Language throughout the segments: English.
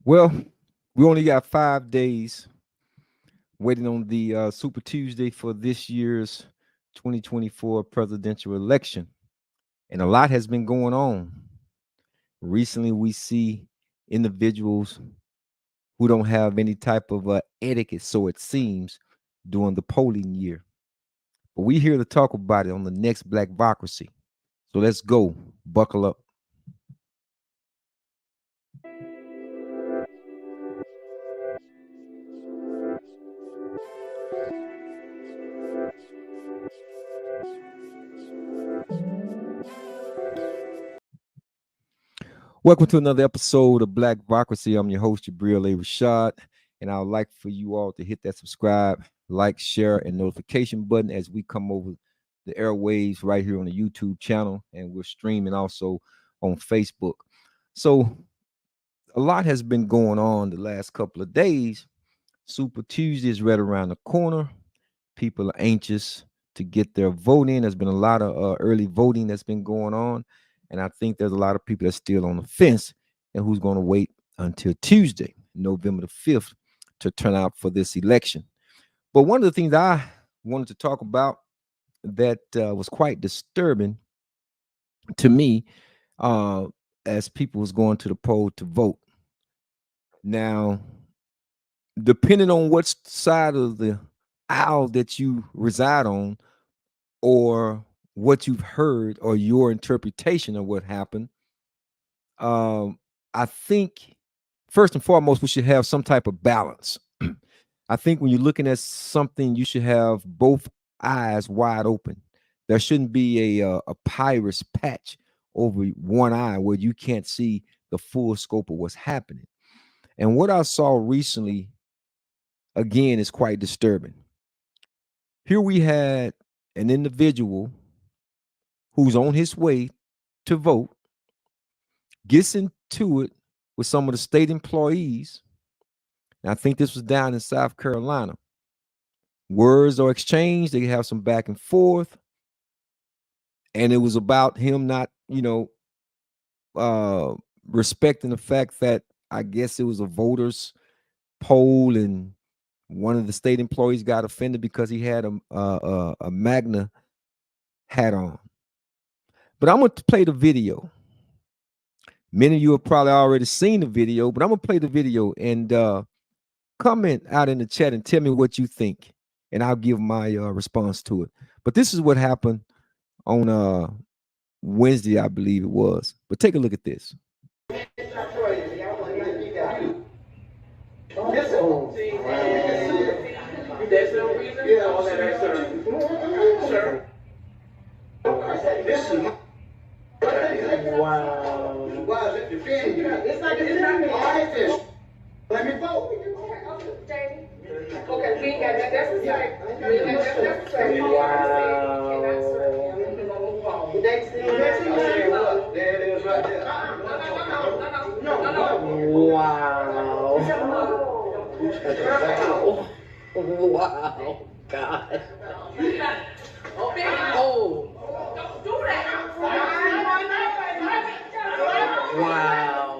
Well, we only got 5 days waiting on the Super Tuesday for this year's 2024 presidential election. And a lot has been going on. Recently, we see individuals who don't have any type of etiquette, so it seems, during the polling year. But we're here to talk about it on the next Blac-Vocracy. So let's go. Buckle up. Welcome to another episode of Blac-Vocracy. I'm your host, Jabril A. Rashad, and I would like for you all to hit that subscribe, like, share, and notification button as we come over the airwaves right here on the YouTube channel, and we're streaming also on Facebook. So a lot has been going on the last couple of days. Super Tuesday is right around the corner. People are anxious to get their vote in. There's been a lot of early voting that's been going on. And I think there's a lot of people that's still on the fence and who's going to wait until Tuesday, November the 5th, to turn out for this election. But one of the things I wanted to talk about that was quite disturbing to me as people was going to the poll to vote. Now, depending on what side of the aisle that you reside on, or what you've heard, or your interpretation of what happened, I think first and foremost we should have some type of balance. I think when you're looking at something, you should have both eyes wide open. There shouldn't be a pirate's patch over one eye where you can't see the full scope of what's happening. And what I saw recently, again, is quite disturbing. Here we had an individual who's on his way to vote, gets into it with some of the state employees. And I think this was down in South Carolina. Words are exchanged, they have some back and forth. And it was about him not, respecting the fact that I guess it was a voters poll, and one of the state employees got offended because he had a Magna hat on. But I'm going to play the video. Many of you have probably already seen the video, but I'm going to play the video and comment out in the chat and tell me what you think, and I'll give my response to it. But this is what happened on Wednesday, I believe it was. But take a look at this. There's no reason. Yeah, all that extra. Sure. This is wow. Why is it defending you? It's not defending me. All right, then. Let me vote. Okay, we ain't got that. That's the same. That's the same. Wow. Next thing. There it is right there. No. Wow. Wow, God. Oh. Don't do that. Wow. Wow. Wow.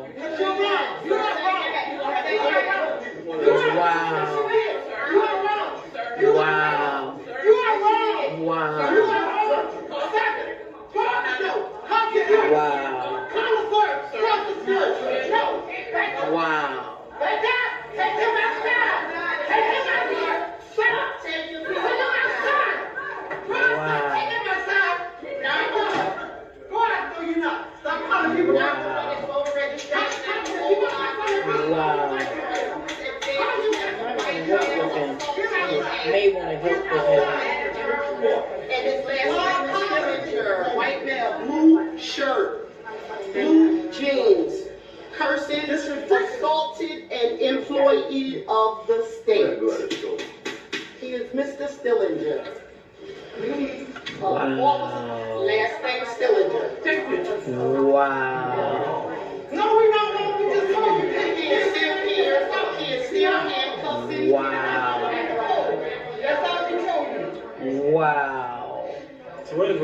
May want to help with him. And his last name, white male, blue shirt, blue jeans, cursing, assaulted an employee of the state. He is Mr. Stillinger. Wow. Last name Stillinger. Wow. No, we don't know. We just told you that he is still here. He is still handcuffing. Wow. That's all we told you. Wow. So what is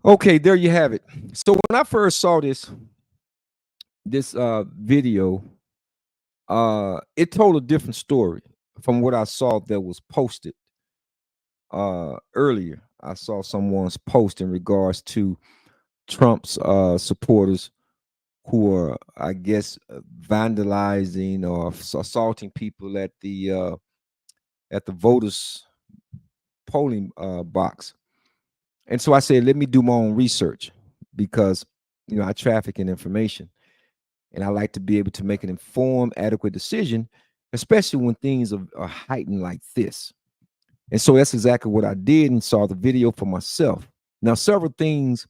Okay, there you have it. So when I first saw this, this video, it told a different story from what I saw that was posted earlier. I saw someone's post in regards to Trump's supporters who are, I guess, vandalizing or assaulting people at the voters polling box. And so I said, let me do my own research because I traffic in information, and I like to be able to make an informed, adequate decision, especially when things are heightened like this. And so that's exactly what I did and saw the video for myself. Now, several things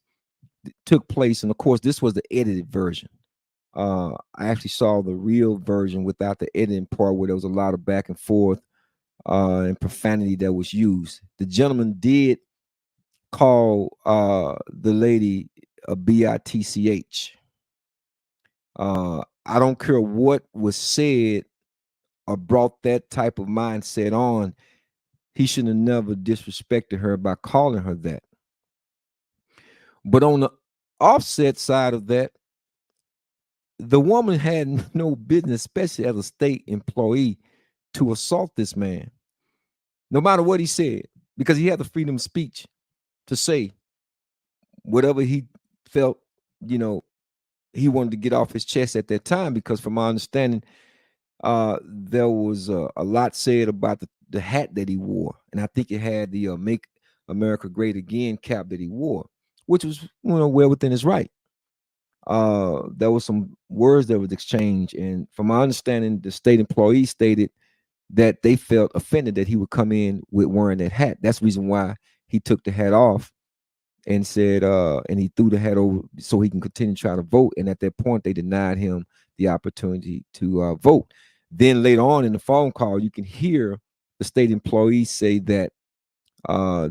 took place, and of course, this was the edited version. I actually saw the real version without the editing part, where there was a lot of back and forth and profanity that was used. The gentleman did call the lady a bitch. I don't care what was said or brought that type of mindset on. He should have never disrespected her by calling her that. But on the offset side of that, the woman had no business, especially as a state employee, to assault this man, no matter what he said, because he had the freedom of speech to say whatever he felt, he wanted to get off his chest at that time. Because from my understanding, there was a lot said about the hat that he wore, and I think it had the "Make America Great Again" cap that he wore, which was well within his right. There was some words that was exchanged, and from my understanding, the state employee stated that they felt offended that he would come in with wearing that hat. That's the reason why he took the hat off and said, and he threw the hat over so he can continue to try to vote. And at that point, they denied him the opportunity to vote. Then later on in the phone call, you can hear the state employee say that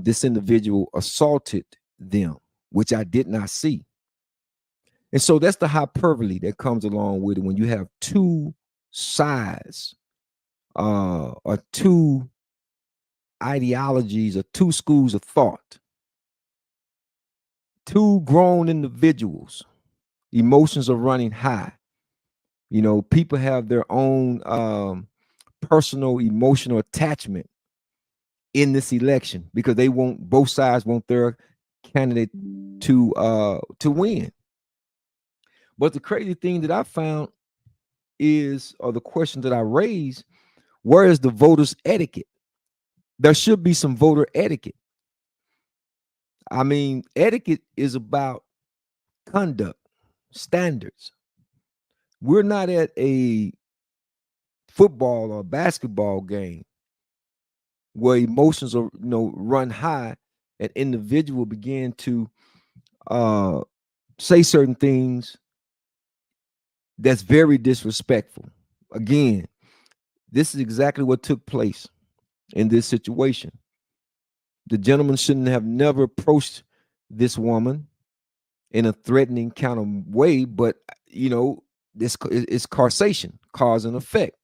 this individual assaulted them, which I did not see. And so that's the hyperbole that comes along with it when you have two sides or two ideologies or two schools of thought, two grown individuals. Emotions are running high. People have their own personal emotional attachment in this election because both sides want their candidate to win. But the crazy thing that I found or the question that I raised, where is the voters' etiquette? There should be some voter etiquette. I mean, etiquette is about conduct, standards. We're not at a football or basketball game where emotions are, run high, and individual begin to say certain things that's very disrespectful. Again, this is exactly what took place in this situation. The gentleman shouldn't have never approached this woman in a threatening kind of way, but this is causation, cause and effect.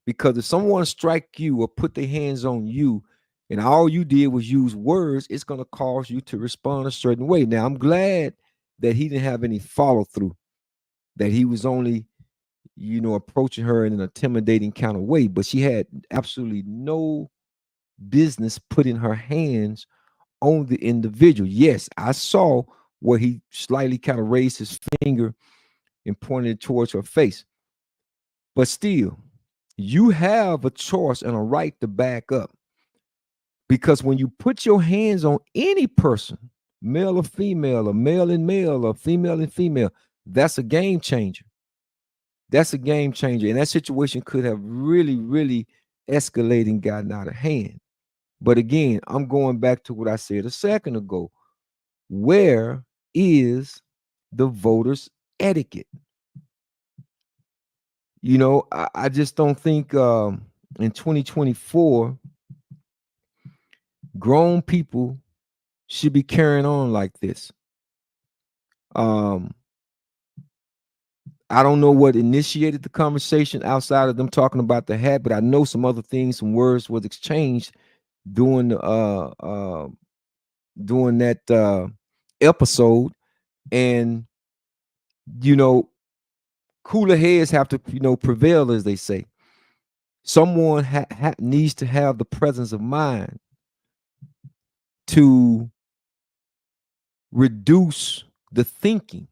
Because if someone strike you or put their hands on you, and all you did was use words, it's going to cause you to respond a certain way. Now, I'm glad that he didn't have any follow through, that he was only, approaching her in an intimidating kind of way, but she had absolutely no business putting her hands on the individual. Yes, I saw where he slightly kind of raised his finger and pointed it towards her face. But still, you have a choice and a right to back up. Because when you put your hands on any person, male or female, or male and male, or female and female, that's a game changer. That's a game changer. And that situation could have really, really escalated and gotten out of hand. But again, I'm going back to what I said a second ago. Where is the voters' etiquette? I just don't think in 2024, grown people should be carrying on like this. I don't know what initiated the conversation outside of them talking about the hat, but I know some other things, some words was exchanged during that episode. And cooler heads have to, prevail, as they say. Someone needs to have the presence of mind to reduce the thinking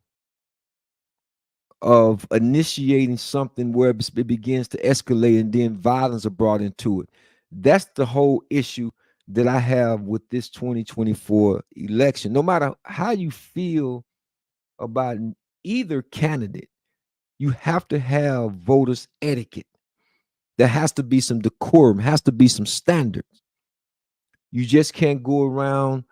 of initiating something where it begins to escalate and then violence are brought into it. That's the whole issue that I have with this 2024 election. No matter how you feel about either candidate, you have to have voters etiquette. There has to be some decorum, has to be some standards. You just can't go around,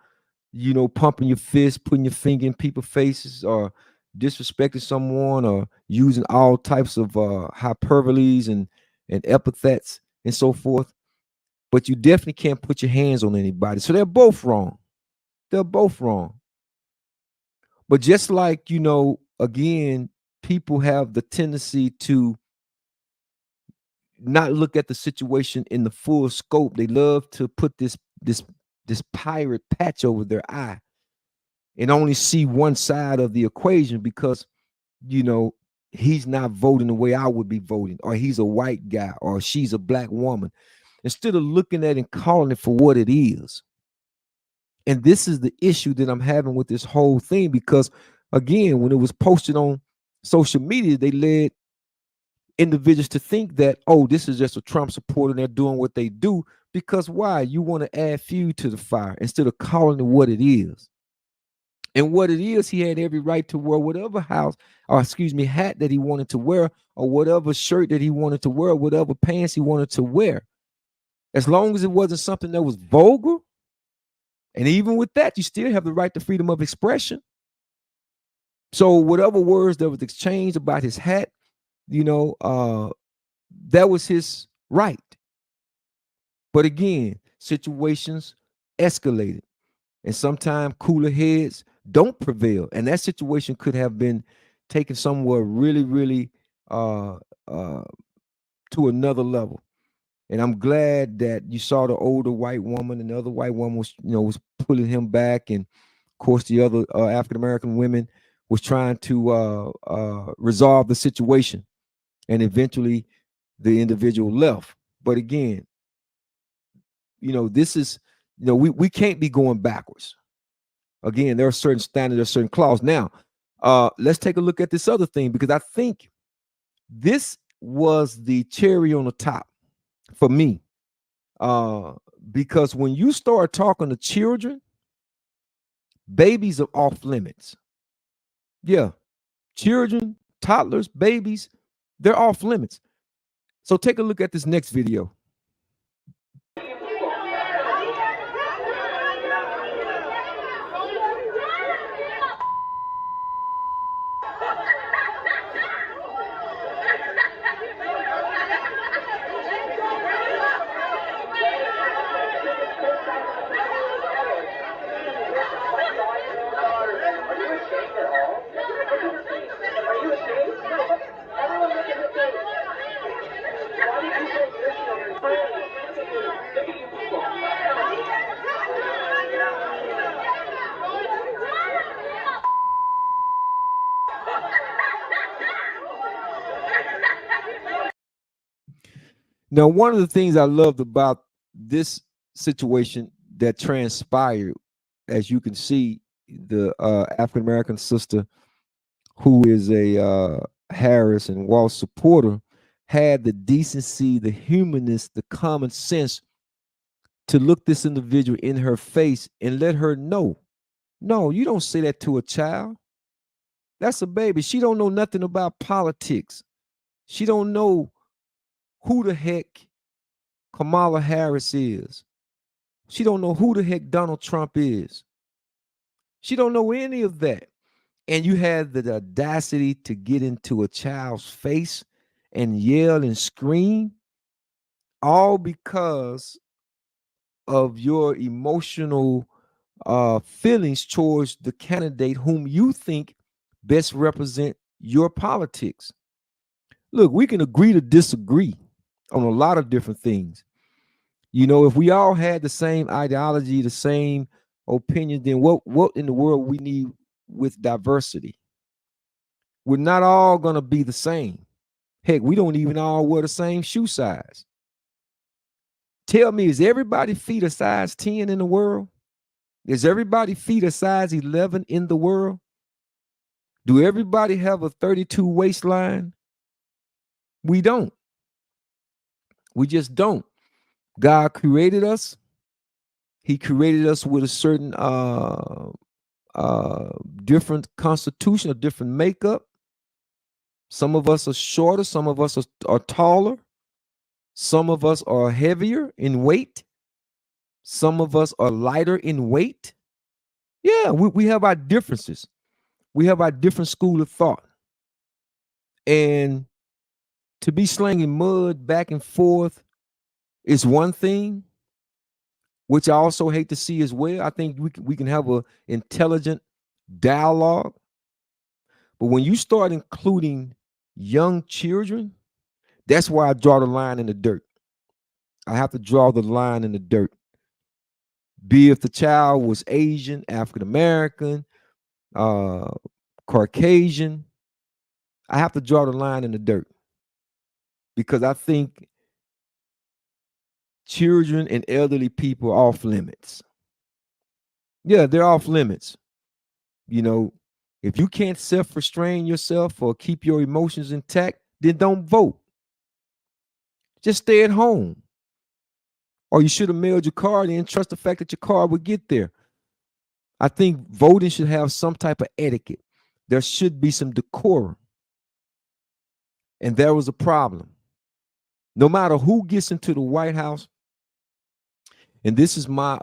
pumping your fist, putting your finger in people's faces, or disrespecting someone, or using all types of hyperboles and epithets and so forth. But you definitely can't put your hands on anybody. So they're both wrong. They're both wrong. But just like, again, people have the tendency to not look at the situation in the full scope. They love to put this pirate patch over their eye and only see one side of the equation because, he's not voting the way I would be voting, or he's a white guy, or she's a black woman, instead of looking at it and calling it for what it is. And this is the issue that I'm having with this whole thing, because again, when it was posted on social media, they led individuals to think that, oh, this is just a Trump supporter and they're doing what they do. Because why? You want to add fuel to the fire instead of calling it what it is. And what it is, he had every right to wear whatever hat that he wanted to wear, or whatever shirt that he wanted to wear, whatever pants he wanted to wear. As long as it wasn't something that was vulgar. And even with that, you still have the right to freedom of expression. So whatever words that was exchanged about his hat, that was his right. But again, situations escalated, and sometimes cooler heads don't prevail. And that situation could have been taken somewhere really, really to another level. And I'm glad that you saw the older white woman, and the other white woman was pulling him back, and of course the other African American women was trying to resolve the situation, and eventually the individual left. But again, this is, we can't be going backwards. Again, there are certain standards, there are certain clauses. Now, let's take a look at this other thing, because I think this was the cherry on the top for me. Because when you start talking to children, babies are off limits. Yeah, children, toddlers, babies, they're off limits. So take a look at this next video. Now, one of the things I loved about this situation that transpired, as you can see, the African American sister, who is a Harris and Walsh supporter, had the decency, the humanness, the common sense to look this individual in her face and let her know, no, you don't say that to a child. That's a baby. She don't know nothing about politics. She don't know who the heck Kamala Harris is. She don't know who the heck Donald Trump is. She don't know any of that. And you had the audacity to get into a child's face and yell and scream, all because of your emotional feelings towards the candidate whom you think best represent your politics. Look, we can agree to disagree on a lot of different things. If we all had the same ideology, the same opinion, then what in the world we need with diversity? we're not all going to be the same. Heck, we don't even all wear the same shoe size. Tell me, is everybody feet a size 10 in the world? Is everybody feet a size 11 in the world? Do everybody have a 32 waistline? We don't. We just don't. God created us. He created us with a certain different constitution, a different makeup. Some of us are shorter, some of us are taller, some of us are heavier in weight, some of us are lighter in weight. Yeah, we have our differences. We have our different school of thought. And to be slanging mud back and forth is one thing, which I also hate to see as well. I think we can have an intelligent dialogue. But when you start including young children, that's why I draw the line in the dirt. I have to draw the line in the dirt. Be if the child was Asian, African American, Caucasian, I have to draw the line in the dirt. Because I think children and elderly people are off limits. Yeah, they're off limits. You know, if you can't self-restrain yourself or keep your emotions intact, then don't vote. Just stay at home. Or you should have mailed your card and trust the fact that your card would get there. I think voting should have some type of etiquette. There should be some decorum. And there was a problem. No matter who gets into the White House, and this is my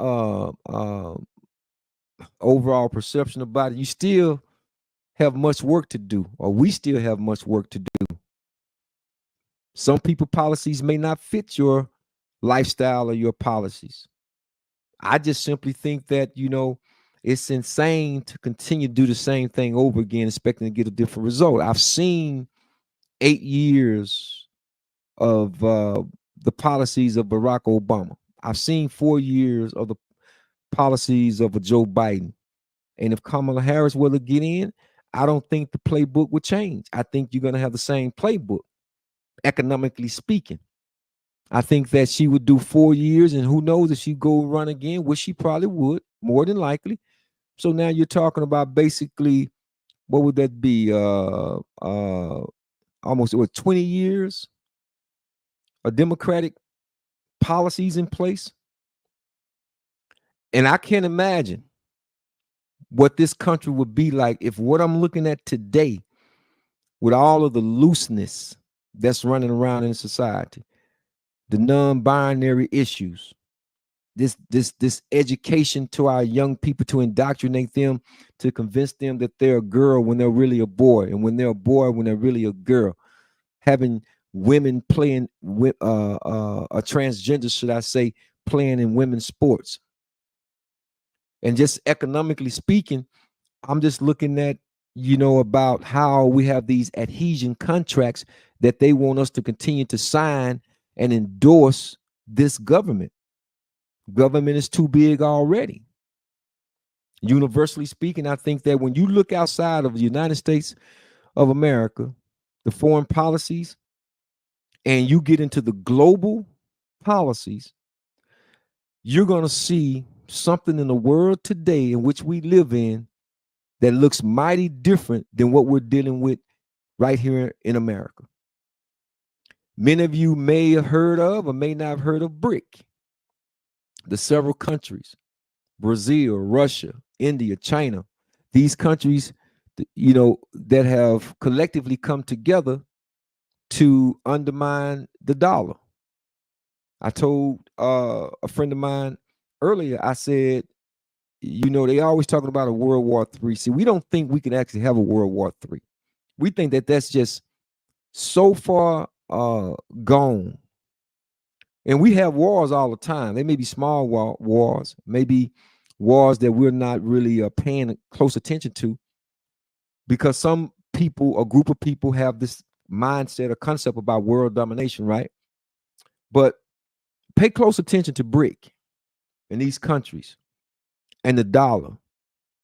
overall perception about it, you still have much work to do, or we still have much work to do. Some people policies may not fit your lifestyle or your policies. I just simply think that, you know, it's insane to continue to do the same thing over again, expecting to get a different result. I've seen 8 years of the policies of Barack Obama. I've seen 4 years of the policies of a Joe Biden. And if Kamala Harris were to get in, I don't think the playbook would change. I think you're going to have the same playbook, economically speaking. I think that she would do 4 years, and who knows if she go run again, which she probably would, more than likely. So now you're talking about basically, what would that be? Almost 20 years of Democratic policies in place. And I can't imagine what this country would be like if what I'm looking at today, with all of the looseness that's running around in society, the non-binary issues, this education to our young people, to indoctrinate them, to convince them that they're a girl when they're really a boy, and when they're a boy when they're really a girl, having women playing a transgender, should I say, playing in women's sports. And just economically speaking, I'm just looking at, you know, about how we have these adhesion contracts that they want us to continue to sign and endorse this government. Government is too big already. Universally speaking, I think that when you look outside of the United States of America, the foreign policies, and you get into the global policies, you're going to see something in the world today in which we live in that looks mighty different than what we're dealing with right here in America. Many of you may have heard of or may not have heard of BRIC, the several countries, Brazil, Russia, India, China, these countries, you know, that have collectively come together to undermine the dollar. I told a friend of mine earlier, I said, you know, they always talking about a World War III. See, we don't think we can actually have a World War III. We think that that's just so far gone. And we have wars all the time. They may be small wars, maybe wars that we're not really paying close attention to, because some people, a group of people, have this mindset or concept about world domination, right? But pay close attention to BRIC in these countries and the dollar,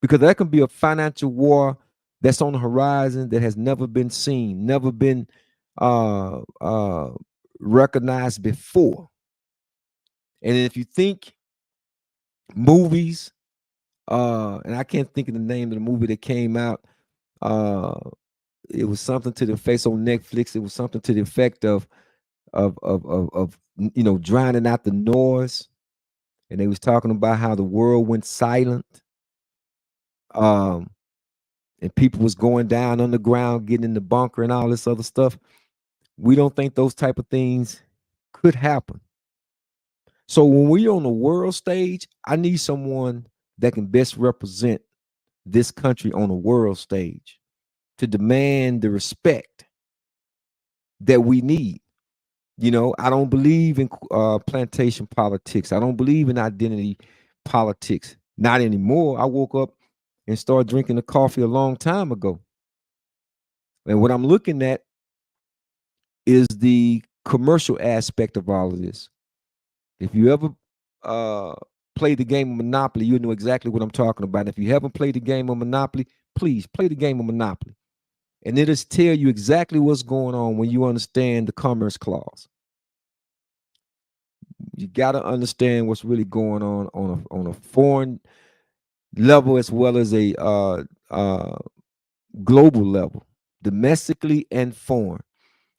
because that can be a financial war that's on the horizon that has never been seen, never been uh, uh, recognized before. And if you think movies, and I can't think of the name of the movie that came out. Uh, it was something to the face on Netflix. It was something to the effect of drowning out the noise. And they was talking about how the world went silent. Um, and people was going down underground, getting in the bunker and all this other stuff. We don't think those type of things could happen. So when we're on the world stage, I need someone that can best represent this country on the world stage to demand the respect that we need. I don't believe in plantation politics. I don't believe in identity politics. Not anymore. I woke up and started drinking the coffee a long time ago. And what I'm looking at is the commercial aspect of all of this. If you ever played the game of Monopoly, you know exactly what I'm talking about. If you haven't played the game of Monopoly, please play the game of Monopoly. And it'll tell you exactly what's going on when you understand the Commerce Clause. You got to understand what's really going on a foreign level as well as a global level, domestically and foreign.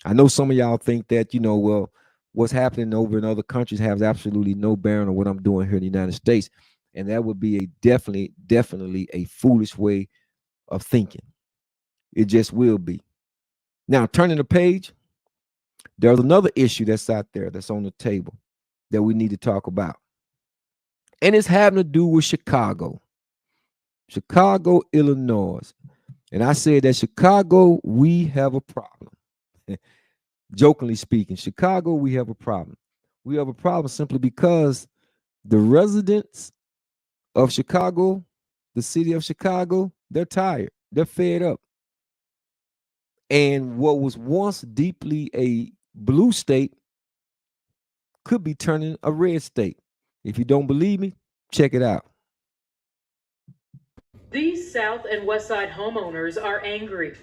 I know some of y'all think that, well, what's happening over in other countries has absolutely no bearing on what I'm doing here in the United States. And that would be a definitely a foolish way of thinking. It just will be. Now, turning the page, there's another issue that's out there that's on the table that we need to talk about. And it's having to do with Chicago, Illinois. And I said that Chicago, we have a problem. Jokingly speaking, Chicago, we have a problem. We have a problem simply because the residents of Chicago, the city of Chicago, they're tired. They're fed up. And what was once deeply a blue state could be turning a red state. If you don't believe me, check it out. These South and West Side homeowners are angry.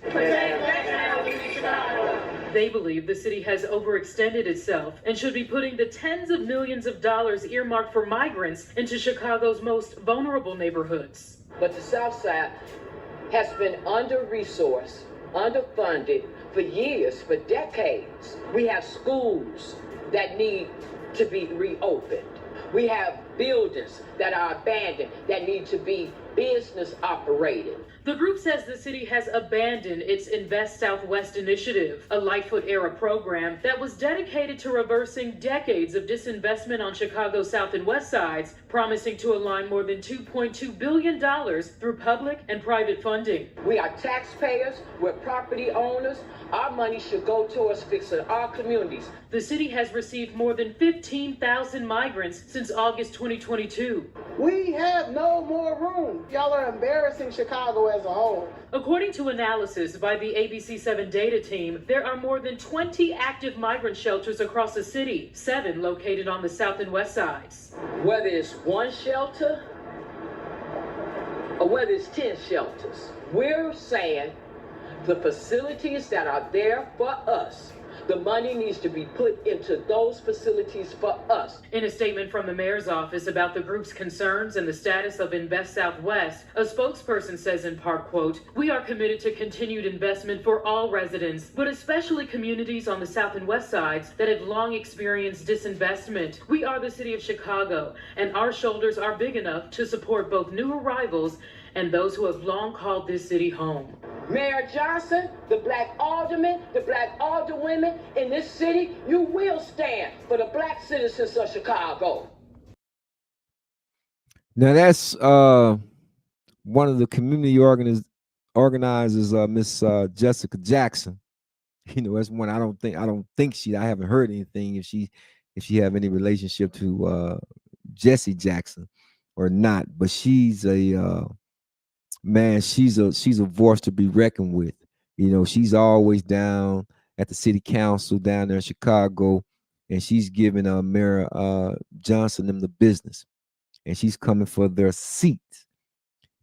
They believe the city has overextended itself and should be putting the tens of millions of dollars earmarked for migrants into Chicago's most vulnerable neighborhoods. But the South Side has been under-resourced, underfunded for years, for decades. We have schools that need to be reopened. We have buildings that are abandoned that need to be business operated. The group says the city has abandoned its Invest Southwest initiative, a Lightfoot-era program that was dedicated to reversing decades of disinvestment on Chicago's South and West Sides, promising to align more than $2.2 billion through public and private funding. We are taxpayers, we're property owners. Our money should go towards fixing our communities. The city has received more than 15,000 migrants since August 2022. We have no more room. Y'all are embarrassing Chicago as a whole. According to analysis by the ABC7 data team, there are more than 20 active migrant shelters across the city, 7 located on the South and West Sides. Whether it's one shelter or whether it's 10 shelters, we're saying the facilities that are there for us, the money needs to be put into those facilities for us. In a statement from the mayor's office about the group's concerns and the status of Invest Southwest, a spokesperson says in part, quote, "We are committed to continued investment for all residents, but especially communities on the South and West Sides that have long experienced disinvestment. We are the city of Chicago, and our shoulders are big enough to support both new arrivals and those who have long called this city home." Mayor Johnson, the black aldermen, the black alderwomen in this city, you will stand for the black citizens of Chicago. Now that's one of the community organizers, Miss Jessica Jackson. That's one I don't think I haven't heard anything if she have any relationship to Jesse Jackson or not, but she's a man, she's a voice to be reckoned with. She's always down at the city council down there in Chicago, and she's giving Mayor Johnson them the business, and she's coming for their seats.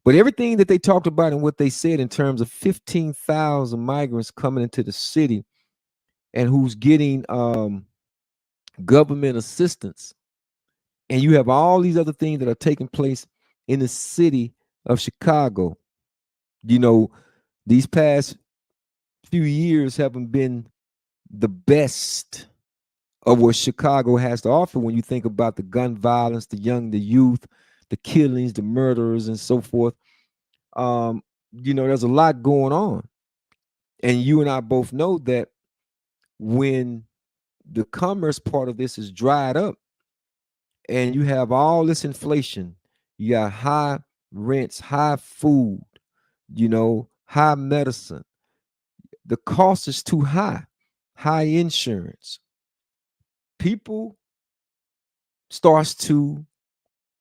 But everything that they talked about and what they said in terms of 15,000 migrants coming into the city and who's getting government assistance, and you have all these other things that are taking place in the city of Chicago. You know, these past few years haven't been the best of what Chicago has to offer when you think about the gun violence, the youth, the killings, the murders, and so forth. There's a lot going on. And you and I both know that when the commerce part of this is dried up and you have all this inflation, you got high rents, high food, high medicine. The cost is too high insurance. People starts to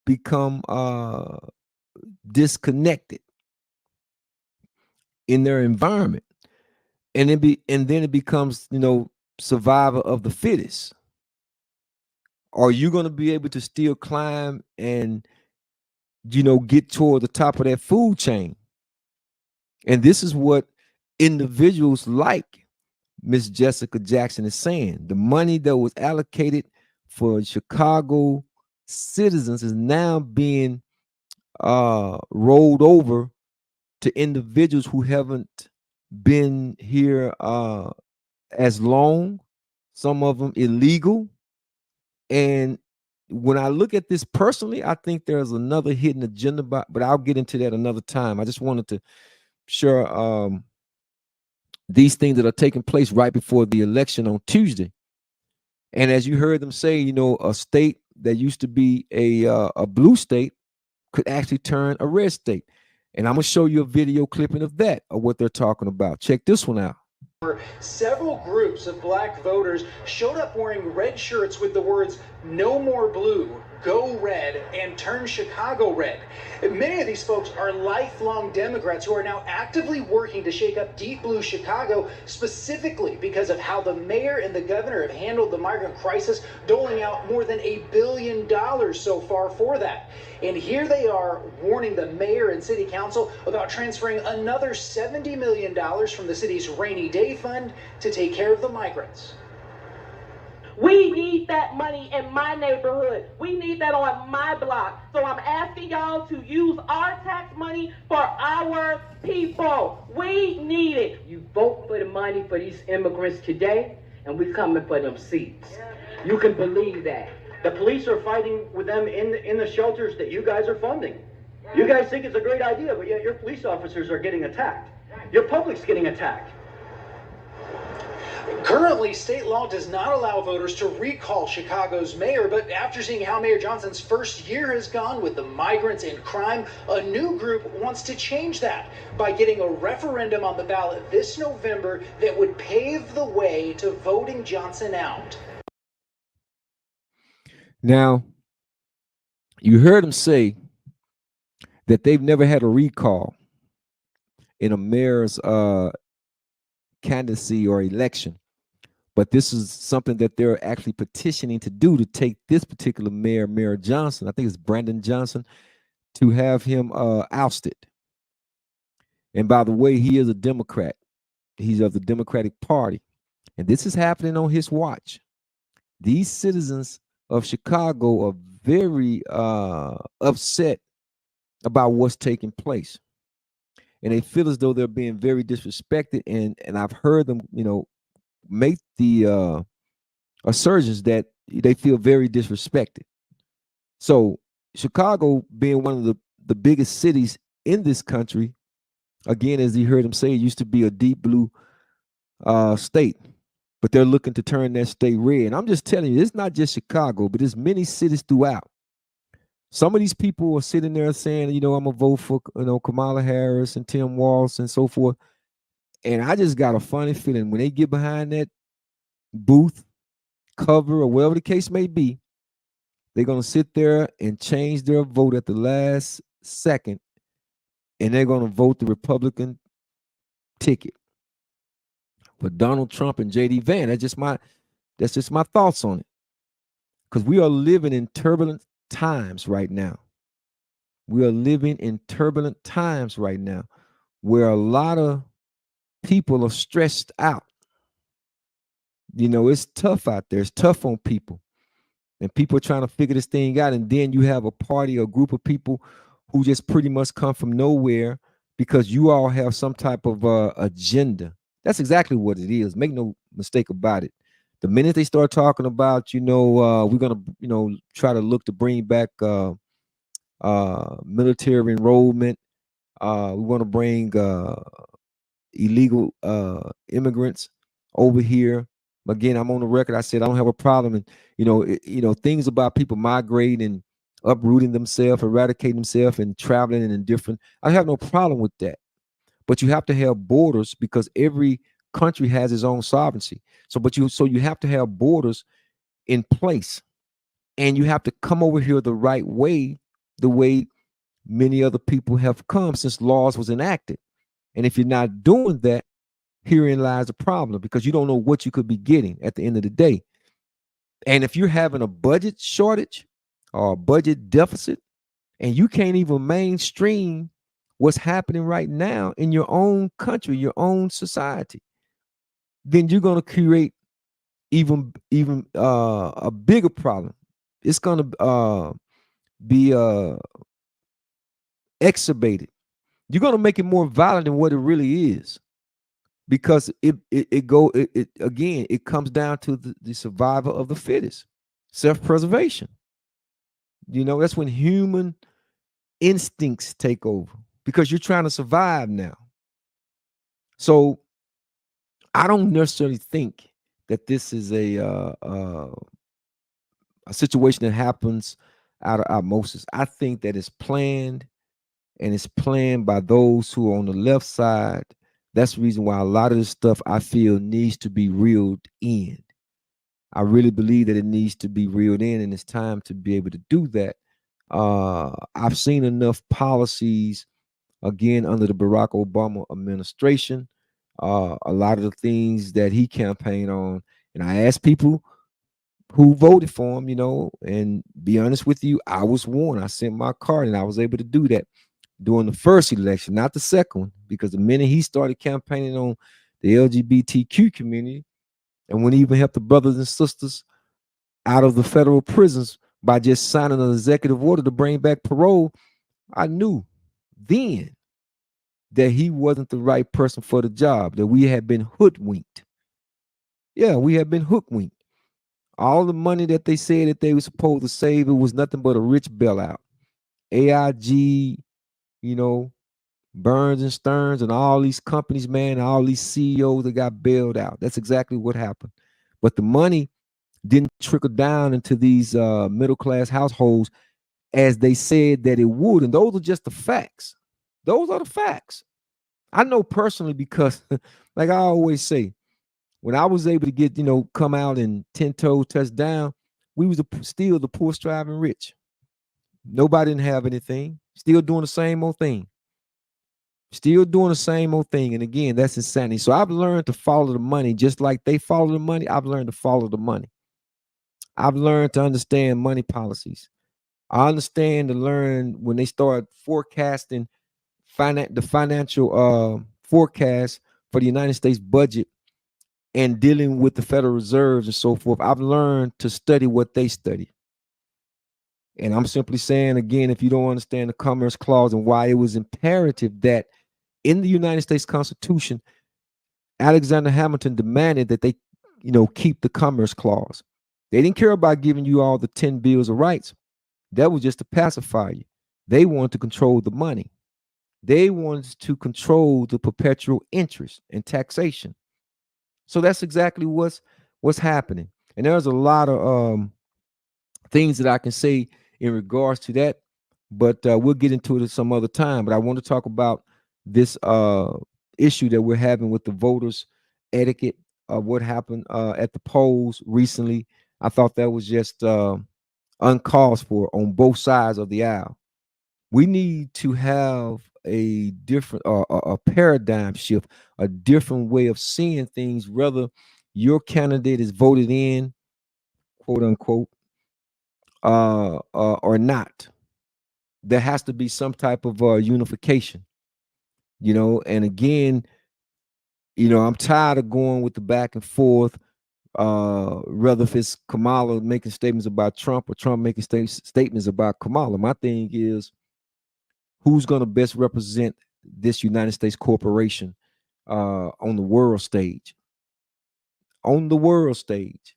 become disconnected in their environment, and then it becomes survival of the fittest. Are you going to be able to still climb and get toward the top of that food chain? And this is what individuals like Miss Jessica Jackson is saying. The money that was allocated for Chicago citizens is now being rolled over to individuals who haven't been here as long, some of them illegal. And when I look at this personally, I think there's another hidden agenda, but I'll get into that another time. I just wanted to share these things that are taking place right before the election on Tuesday. And as you heard them say, a state that used to be a blue state could actually turn a red state. And I'm going to show you a video clipping of that, of what they're talking about. Check this one out. Several groups of black voters showed up wearing red shirts with the words "No More Blue, Go Red," and "Turn Chicago Red." Many of these folks are lifelong Democrats who are now actively working to shake up deep blue Chicago, specifically because of how the mayor and the governor have handled the migrant crisis, doling out more than $1 billion so far for that. And here they are warning the mayor and city council about transferring another $70 million from the city's rainy day fund to take care of the migrants. We need that money in my neighborhood. We need that on my block. So I'm asking y'all to use our tax money for our people. We need it. You vote for the money for these immigrants today, and we coming for them seats. You can believe that. The police are fighting with them in the shelters that you guys are funding. You guys think it's a great idea, but yet your police officers are getting attacked. Your public's getting attacked. Currently, state law does not allow voters to recall Chicago's mayor, but after seeing how Mayor Johnson's first year has gone with the migrants and crime, a new group wants to change that by getting a referendum on the ballot this November that would pave the way to voting Johnson out. Now, you heard him say that they've never had a recall in a mayor's candidacy or election, but this is something that they're actually petitioning to do, to take this particular Mayor Johnson, I think it's Brandon Johnson, to have him ousted. And by the way, he is a Democrat. He's of the Democratic Party, and this is happening on his watch. These citizens of Chicago are very upset about what's taking place, and they feel as though they're being very disrespected. And I've heard them, make the assertions that they feel very disrespected. So Chicago, being one of the biggest cities in this country, again, as you heard him say, it used to be a deep blue state, but they're looking to turn that state red. And I'm just telling you, it's not just Chicago, but there's many cities throughout. Some of these people are sitting there saying, I'm gonna vote for Kamala Harris and Tim Walz and so forth. And I just got a funny feeling when they get behind that booth cover or whatever the case may be, they're gonna sit there and change their vote at the last second, and they're gonna vote the Republican ticket for Donald Trump and J.D. Vance. That's just my thoughts on it, because we are living in turbulent times right now. We are living in turbulent times right now where a lot of people are stressed out. It's tough out there. It's tough on people. And people are trying to figure this thing out. And then you have a party, a group of people who just pretty much come from nowhere because you all have some type of agenda. That's exactly what it is. Make no mistake about it. The minute they start talking about, we're gonna, try to look to bring back military enrollment. We want to bring illegal immigrants over here. Again, I'm on the record. I said I don't have a problem, and things about people migrating and uprooting themselves, eradicating themselves, and traveling and in different. I have no problem with that, but you have to have borders because every country has its own sovereignty. So you have to have borders in place, and you have to come over here the right way, the way many other people have come since laws was enacted. And if you're not doing that, herein lies the problem because you don't know what you could be getting at the end of the day. And if you're having a budget shortage or a budget deficit and you can't even mainstream what's happening right now in your own country, your own society, then you're going to create even a bigger problem. It's going to be exacerbated. You're going to make it more violent than what it really is. Because it again, it comes down to the survival of the fittest, self-preservation. That's when human instincts take over because you're trying to survive now. So I don't necessarily think that this is a situation that happens out of osmosis. I think that it's planned, and it's planned by those who are on the left side. That's the reason why a lot of this stuff I feel needs to be reeled in. I really believe that it needs to be reeled in, and it's time to be able to do that. I've seen enough policies, again, under the Barack Obama administration, a lot of the things that he campaigned on. And I asked people who voted for him, and be honest with you, I was warned. I sent my card, and I was able to do that during the first election, not the second one, because the minute he started campaigning on the LGBTQ community and when he even helped the brothers and sisters out of the federal prisons by just signing an executive order to bring back parole, I knew then that he wasn't the right person for the job, that we had been hoodwinked. Yeah, we had been hoodwinked. All the money that they said that they were supposed to save, it was nothing but a rich bailout. AIG, Burns and Stearns and all these companies, man, all these CEOs that got bailed out. That's exactly what happened. But the money didn't trickle down into these middle class households as they said that it would. And those are just the facts. Those are the facts. I know personally because, like I always say, when I was able to get, come out and 10-toe touchdown, we was still the poor, striving rich. Nobody didn't have anything. Still doing the same old thing. Still doing the same old thing. And again, that's insanity. So I've learned to follow the money just like they follow the money. I've learned to follow the money. I've learned to understand money policies. I understand to learn when they start forecasting the financial forecast for the United States budget and dealing with the Federal Reserves and so forth. I've learned to study what they study. And I'm simply saying, again, if you don't understand the Commerce Clause and why it was imperative that in the United States Constitution, Alexander Hamilton demanded that they, keep the Commerce Clause. They didn't care about giving you all the 10 bills of rights. That was just to pacify you. They wanted to control the money. They wanted to control the perpetual interest and taxation. So that's exactly what's happening. And there's a lot of things that I can say in regards to that, but we'll get into it some other time. But I want to talk about this issue that we're having with the voters' etiquette, what happened at the polls recently. I thought that was just uncalled for on both sides of the aisle. We need to have a different a paradigm shift, a different way of seeing things, whether your candidate is voted in, quote unquote, or not. there has to be some type of unification, and again, I'm tired of going with the back and forth, whether if it's Kamala making statements about Trump or Trump making statements about Kamala. My thing is, who's going to best represent this United States corporation on the world stage? On the world stage,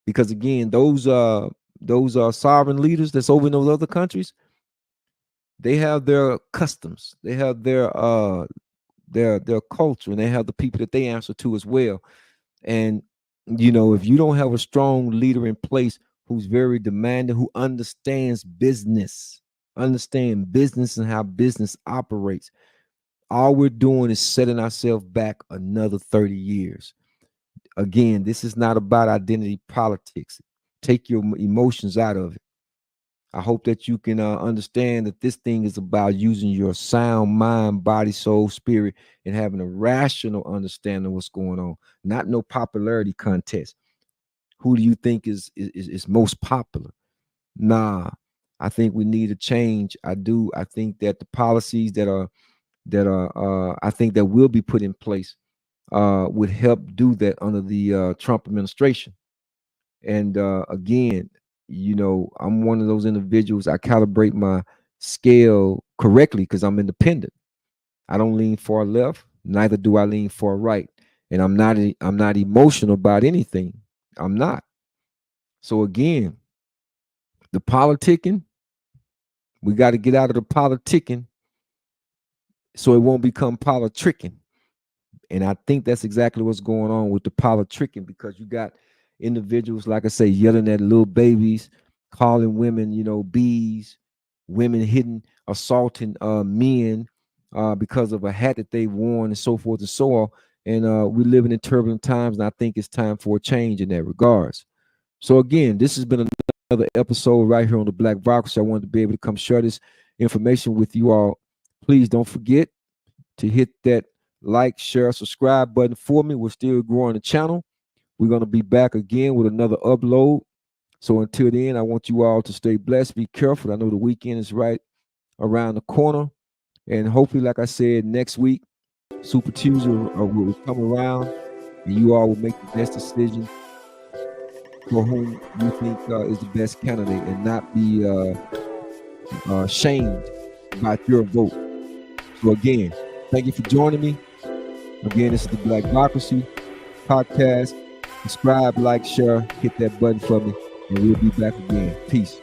because again, those sovereign leaders that's over in those other countries, they have their customs, they have their culture, and they have the people that they answer to as well. And if you don't have a strong leader in place who's very demanding, who understands business and how business operates, all we're doing is setting ourselves back another 30 years. Again, this is not about identity politics. Take your emotions out of it. I hope that you can understand that this thing is about using your sound mind, body, soul, spirit, and having a rational understanding of what's going on. Not no popularity contest. Who do you think is most popular? Nah, I think we need a change. I do. I think that the policies that are I think that will be put in place would help do that under the Trump administration. And again, I'm one of those individuals. I calibrate my scale correctly because I'm independent. I don't lean far left, neither do I lean far right. And I'm not emotional about anything. I'm not. So again, the politicking, we got to get out of the politicking so it won't become politricking. And I think that's exactly what's going on with the politricking, because you got individuals, like I say, yelling at little babies, calling women, bees, women hitting, assaulting men because of a hat that they worn, and so forth and so on. And we're living in turbulent times, and I think it's time for a change in that regards. So again, this has been another episode right here on the Blac-Vocracy. I wanted to be able to come share this information with you all. Please don't forget to hit that like, share, subscribe button for me. We're still growing the channel. We're going to be back again with another upload. So until then, I want you all to stay blessed. Be careful. I know the weekend is right around the corner. And hopefully, like I said, next week, Super Tuesday will come around, and you all will make the best decision for whom you think is the best candidate, and not be shamed about your vote. So again, thank you for joining me. Again, this is the Blac-Vocracy podcast. Subscribe, like, share, hit that button for me, and we'll be back again. Peace.